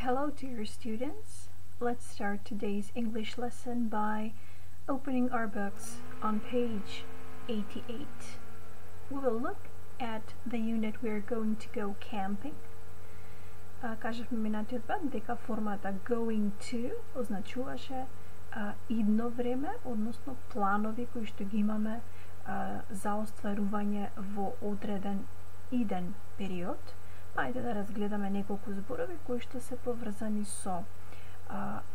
Hello dear students. Let's start today's English lesson by opening our books on page 88. We will look at the unit we're going to go camping. Кажавме минатиот пат дека формата going to означуваше идно време, односно планови кои што ги имаме за остварување во одреден иден период. Ајде да разгледаме неколку зборови кои што се поврзани со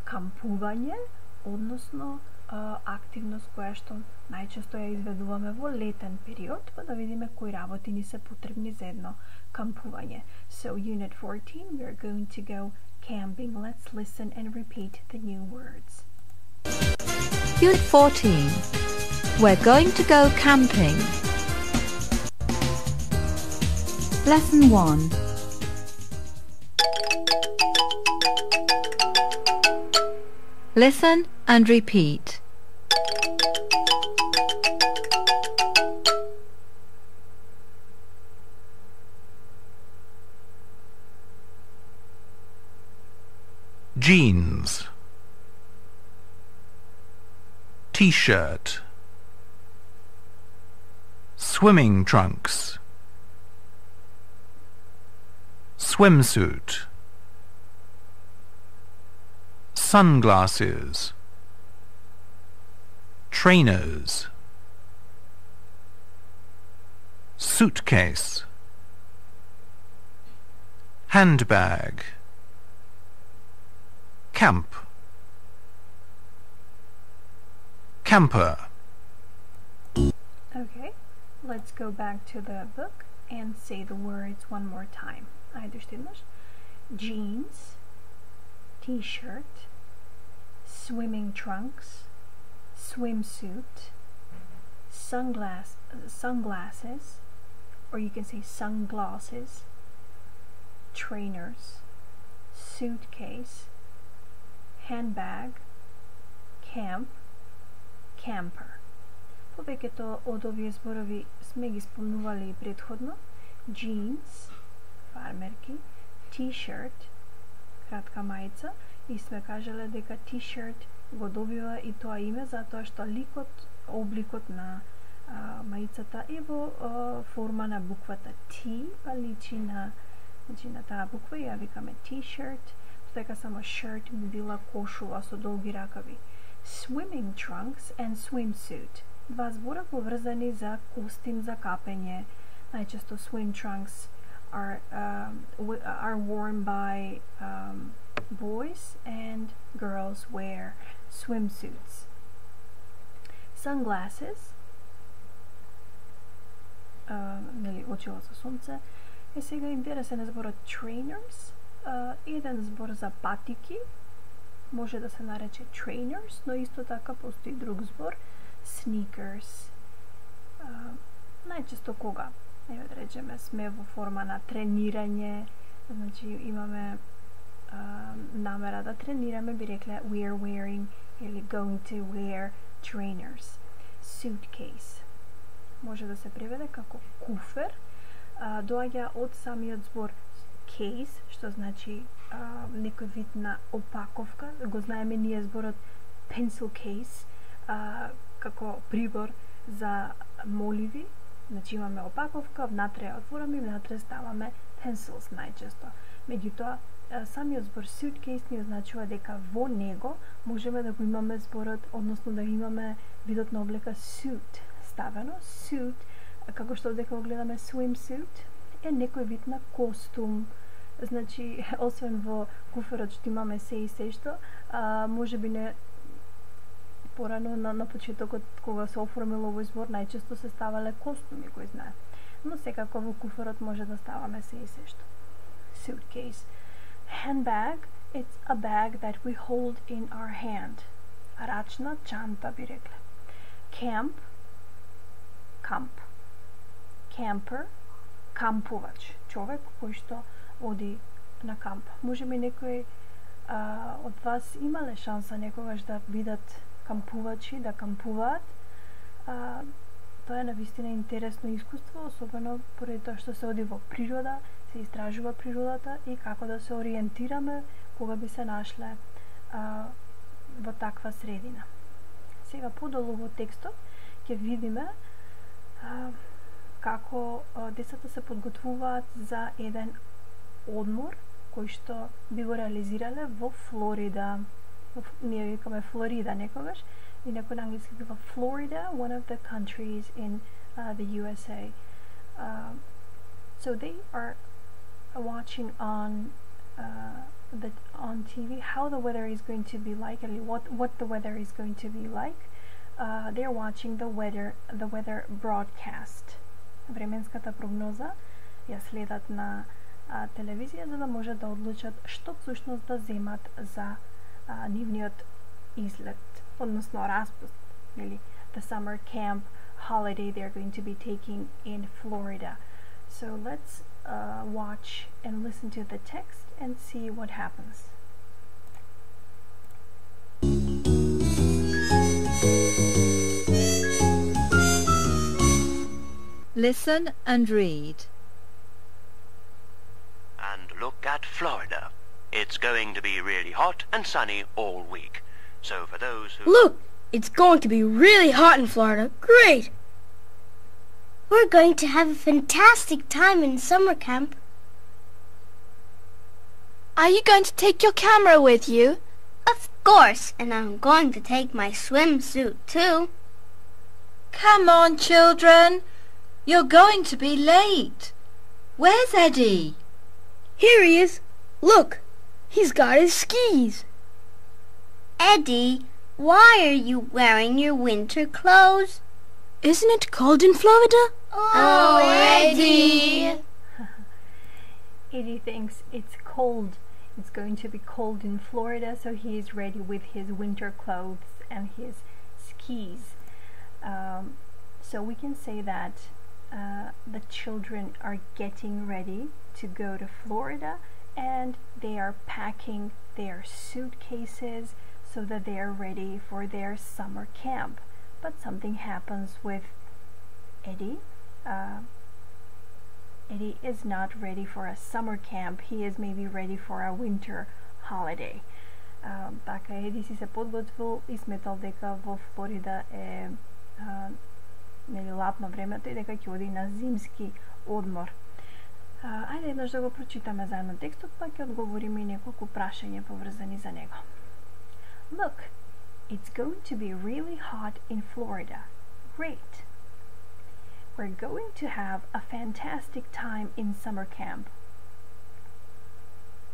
кампување, односно активност која што најчесто ја изведуваме во летен период, па да видиме кои работи ни се потребни за едно кампување. So, Unit 14, we are going to go camping. Let's listen and repeat the new words. Unit 14. We're going to go camping. Lesson 1. Listen and repeat. Jeans, T-shirt, swimming trunks, swimsuit, sunglasses, trainers, suitcase, handbag, camp, camper. Okay, let's go back to the book and say the words one more time. Jeans, T-shirt, swimming trunks, swimsuit, sunglasses, or you can say sunglasses, trainers, suitcase, handbag, camp, camper. Повеќето од овие зборови сме ги спомнували и претходно. Jeans, фармерки, T-shirt, кратка мајца, и сме кажале дека T-shirt го добива и тоа име затоа што обликот на мајцата е во форма на буквата T, па личи на таа буква и ја викаме T-shirt, дека само shirt би била кошула со долги ракави. Swimming trunks and swimsuit. Два збора поврзани за костим за капење. Најчесто swim trunks are worn by boys, and girls wear swimsuits. Sunglasses, очила за сонце. Е сега интересен е зборот trainers. Еден збор за патики може да се нарече trainers, но исто така постои друг збор sneakers. Најчесто кога да речеме сме во форма на тренирање, значи имаме намера да тренираме, би рекле we are wearing или going to wear trainers. Suitcase може да се преведе како куфер, доаѓа од самиот збор case, што значи некој вид на опаковка. Го знаеме ние зборот pencil case како прибор за моливи. Значи имаме опаковка, внатре ја отвораме и внатре ставаме pencils најчесто. Меѓутоа, самиот збор suitcase ни означува дека во него можеме да го имаме зборот, односно да имаме видот на облека suit ставено. Suit, како што дека го гледаме swimsuit, е некој вид на костум. Значи, освен во куферот што имаме се и се што, можеби не порано на почетокот кога се оформил овој збор, најчесто се ставале костуми, кој знае. Но секако во куферот може да ставаме се и се што. Suitcase. Handbag, it's a bag that we hold in our hand. Рачна чанта би рекле. Camp, camp. Camper, кампувач, човек кој што оди на камп. Може би некој од вас имале шанса некогаш да видат кампувачи, да кампуваат. Тоа е навистина интересно искуство, особено поради тоа што се оди во природа се истражува природата и како да се ориентираме кога би се нашле во таква средина. Сега подолу во текстот ќе видиме како децата се подготвуваат за еден одмор кој што би го реализирале во Флорида. Ние викаме Флорида некогаш, и некој на англиски вика Florida, one of the countries in the USA. So they are watching on TV how the weather is going to be like, and what the weather is going to be like. They're watching the weather broadcast. Временската прогноза ја следат на телевизија за да може да одлучат што всушност да земат за нивниот излет, односно распуст, или the summer camp holiday they're going to be taking in Florida. So let's watch and listen to the text and see what happens. Listen and read. And look at Florida. It's going to be really hot and sunny all week. So for those who... Look! It's going to be really hot in Florida. Great! We're going to have a fantastic time in summer camp. Are you going to take your camera with you? Of course, and I'm going to take my swimsuit too. Come on, children. You're going to be late. Where's Eddie? Here he is. Look, he's got his skis. Eddie, why are you wearing your winter clothes? Isn't it cold in Florida? Oh, Eddie! Eddie thinks it's cold. It's going to be cold in Florida, so he is ready with his winter clothes and his skis. So we can say that the children are getting ready to go to Florida, and they are packing their suitcases so that they are ready for their summer camp. But something happens with Eddie. Eddie is not ready for a summer camp. He is maybe ready for a winter holiday. Така Еди си се подготвил и сметал дека во Флорида е нели латно времето и дека ќе оди на зимски одмор. Ајде еднаш да го прочитаме заедно текстот, па ќе одговориме и неколку прашања поврзани за него. Look, it's going to be really hot in Florida. Great. We're going to have a fantastic time in summer camp.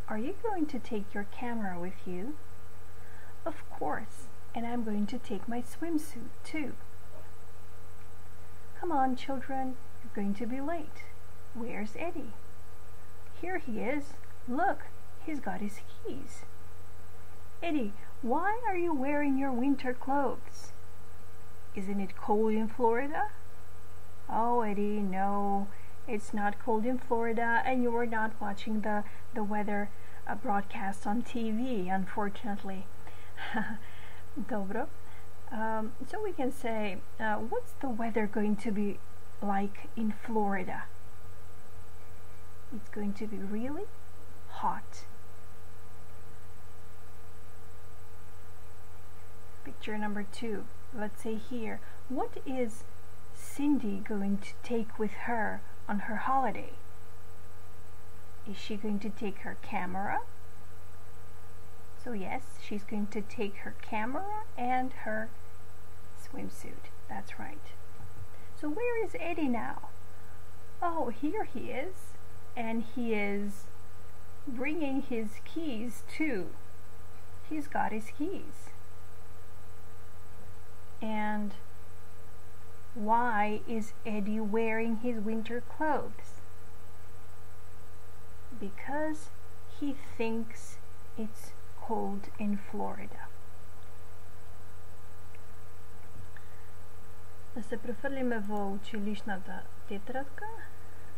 Are you going to take your camera with you? Of course, and I'm going to take my swimsuit too. Come on, children, you're going to be late. Where's Eddie? Here he is. Look, he's got his skis. Eddie, why are you wearing your winter clothes? Isn't it cold in Florida? Oh, Eddie, no, it's not cold in Florida, and you're not watching the weather broadcast on TV, unfortunately. Dobro. So we can say, what's the weather going to be like in Florida? It's going to be really hot. Picture number 2. Let's say here, what is Cindy going to take with her on her holiday? Is she going to take her camera? So yes, she's going to take her camera and her swimsuit. That's right. So where is Eddie now? Oh, here he is. And he is bringing his keys too. He's got his keys. And why is Eddie wearing his winter clothes? Because he thinks it's cold in Florida. Да се префрлиме во училишната тетрадка,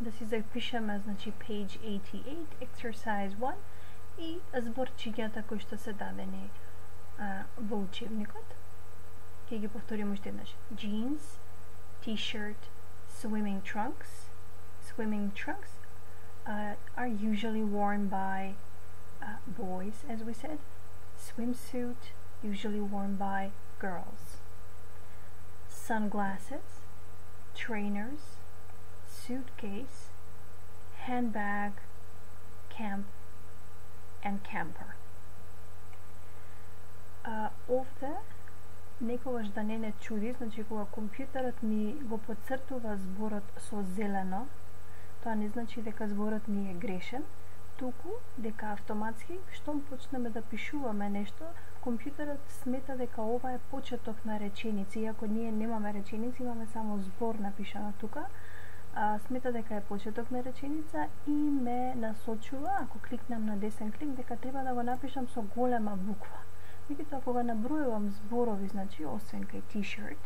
да си запишеме, значи, page 88, exercise 1 и зборчињата кои што се дадени во учебникот. Ќе ги повториме уште еднаш. Jeans, t-shirt, swimming trunks, are usually worn by boys, as we said. Swimsuit, usually worn by girls. Sunglasses, trainers, suitcase, handbag, camp, and camper. Овде некогаш да не чуди, значи кога компјутерот ми го подцртува зборот со зелено, тоа не значи дека зборот ни е грешен, туку дека автоматски, штом почнеме да пишуваме нешто, компјутерот смета дека ова е почеток на реченици, иако ние немаме реченици, имаме само збор напишано тука, смета дека е почеток на реченица и ме насочува, ако кликнам на десен клик, дека треба да го напишам со голема буква. Меѓутоа, кога набројувам зборови, значи, освен кај t-shirt,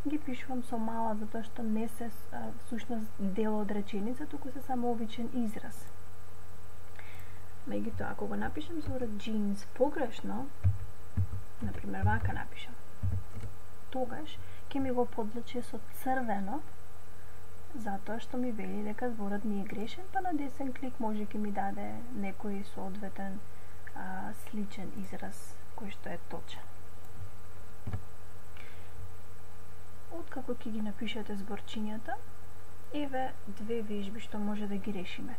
ги пишувам со мала, затоа што не се всушност дел од реченица, туку се само обичен израз. Меѓутоа, ако го напишам зборот jeans погрешно, например, вака напишам, тогаш ќе ми го подлачи со црвено, затоа што ми вели дека зборот не е грешен, па на десен клик може ќе ми даде некој соодветен сличен израз кој што е точен. Откако ќе ги напишете зборчињата, еве две вежби што може да ги решиме.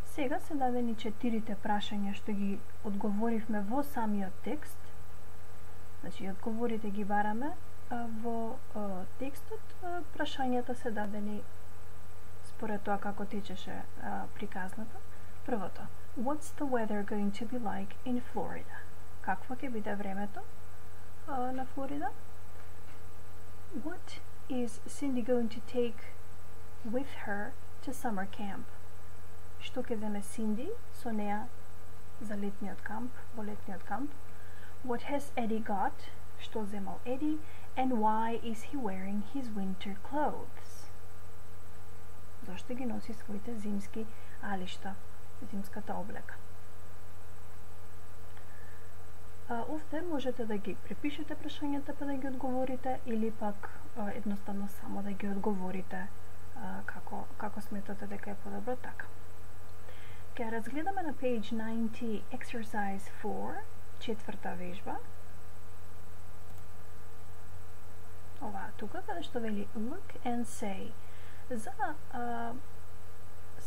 Сега се дадени 4 прашања што ги одговоривме во самиот текст. Значи, одговорите ги бараме во текстот, прашањата се дадени според тоа како течеше приказната. Првото, what's the weather going to be like in Florida? Какво ќе биде времето на Флорида? What is Cindy going to take with her to summer camp? Што ќе земе Cindy со неа за летниот камп, во летниот камп? What has Eddie got? Што земал Eddie? And why is he wearing his winter clothes? Зошто ги носи своите зимски алишта, зимската облека? Овде можете да ги препишете прашањата па да ги одговорите или пак едноставно само да ги одговорите како сметате дека е подобро така. Ке разгледаме на page 90 exercise 4, четврта вежба. Ова тука каде што вели look and say. За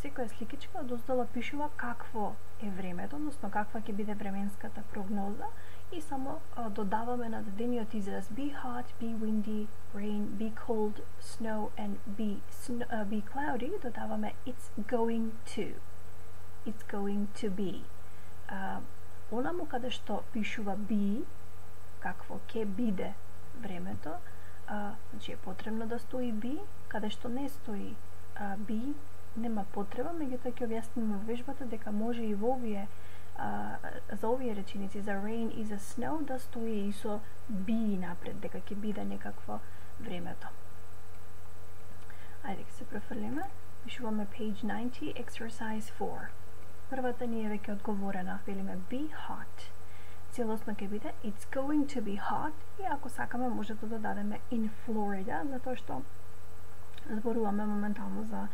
секоја сликичка одоздола пишува какво е времето, односно каква ќе биде временската прогноза и само додаваме на дадениот израз be hot, be windy, rain, be cold, snow and be cloudy, додаваме it's going to. It's going to be. Онаму каде што пишува be, какво ќе биде времето, значи е потребно да стои be, каде што не стои be, нема потреба, меѓутоа ќе објасниме во вежбата дека може и во овие за овие реченици за rain и за snow да стои и со be напред, дека ќе биде некакво времето. Ајде ќе се префрлиме. Пишуваме page 90 exercise 4. Првата ни е веќе одговорена, велиме be hot. Целосно ќе биде it's going to be hot и ако сакаме може да додадеме in Florida, затоа што зборуваме моментално за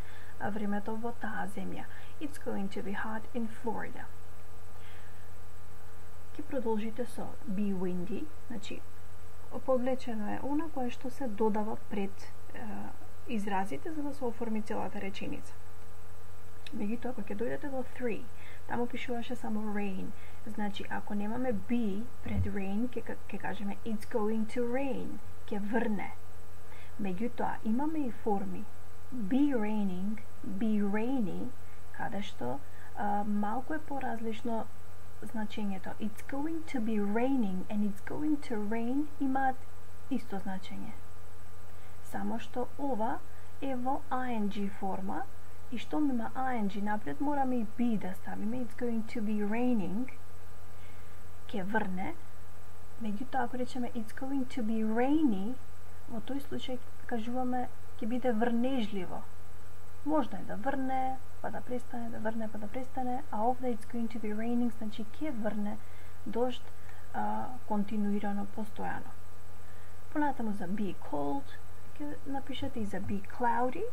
времето во таа земја. It's going to be hot in Florida. Ќе продолжите со be windy, значи повлечено е она кое што се додава пред изразите за да се оформи целата реченица. Меѓутоа, кога ќе дојдете до 3, таму пишуваше само rain. Значи, ако немаме be пред rain, ќе кажеме it's going to rain, ќе врне. Меѓутоа, имаме и форми be raining, be rainy, каде што малку е поразлично значењето. It's going to be raining and it's going to rain имаат исто значење. Само што ова е во ing форма и што има ing напред, мораме и be да ставиме. It's going to be raining, ќе врне. Меѓутоа, ако речеме it's going to be rainy, во тој случај кажуваме ќе биде врнежливо. Можно е да врне, па да престане, да врне, па да престане, а овде it's going to be raining, значи ќе врне дожд континуирано, постојано. Понатаму за be cold, ќе напишете и за be cloudy,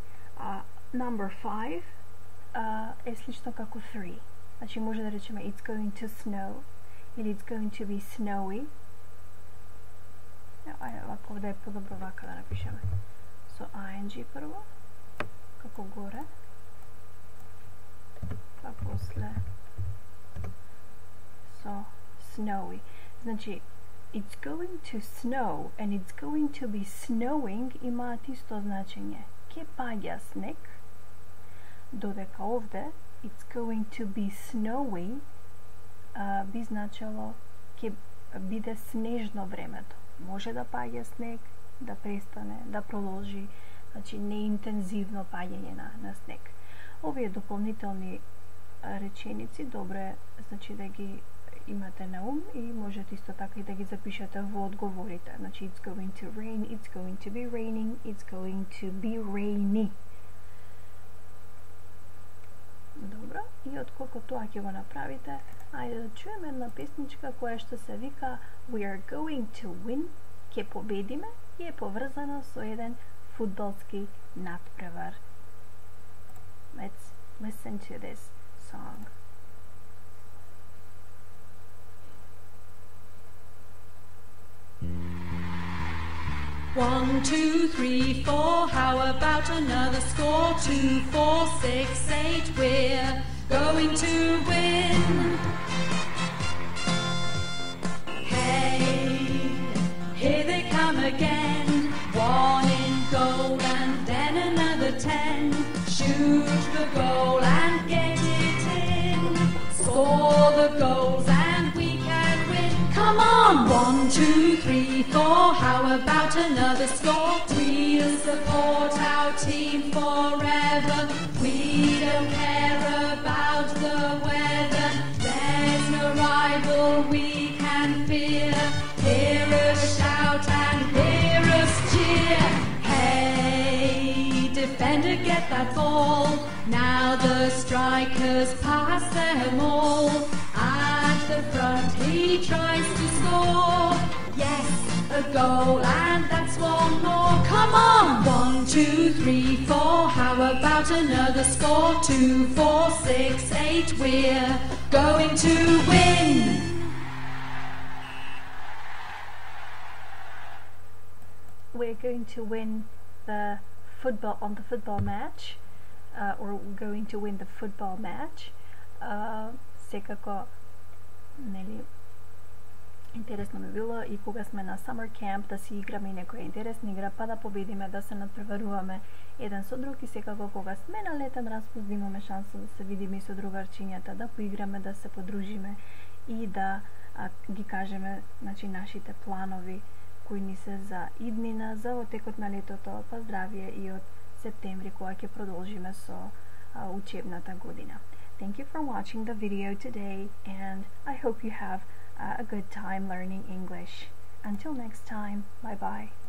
number 5, е слично како 3. Значи може да речеме it's going to snow или it's going to be snowy. Ајде, вака овде е подобро вака да напишеме. So ing прво, како горе, па после so snowy. Значи it's going to snow and it's going to be snowing имаат исто значење. Ке паѓа снег, додека овде it's going to be snowy би значело ке биде снежно времето. Може да паѓа снег, да престане, да продолжи, значи неинтензивно паѓање на снег. Овие дополнителни реченици добро е, значи да ги имате на ум и можете исто така и да ги запишете во одговорите. Значи it's going to rain, it's going to be raining, it's going to be rainy. Добро, и отколку тоа ќе го направите, ајде да чуеме една песничка која што се вика We are going to win, ќе победиме, и е поврзана со еден фудбалски надпревар. Let's listen to this song. One, two, three, four. How about another score? 2, 4, 6, 8. We're going to win. Hey, here they come again. 1 in goal and then another 10. Shoot the goal and get it in. Score the goals and we can win. Come on! 1, 2, 3, 4. How about another score? We'll support our team forever. We don't care about the weather. There's no rival we can fear. Hear us shout and hear us cheer. Hey, defender, get that ball. Now the strikers pass them all. At the front he tries to score. Yes, a goal and that's one more. Come on! 1, 2, 3, 4. How about another score? 2, 4, 6, 8. We're going to win. We're going to win the football match, or going to win the football match. Секако, нели, интересно ми било и кога сме на summer camp да си играме и некоја интересна игра, па да победиме, да се надпреваруваме еден со друг, и секако кога сме на летен распуст да имаме шанса да се видиме и со другарчињата, да поиграме, да се подружиме и да ги кажеме, значи, нашите планови кои ни се за иднина, за во текот на летото, па здравие и од септември кога ќе продолжиме со учебната година. Thank you for watching the video today, and I hope you have a good time learning English. Until next time, bye bye.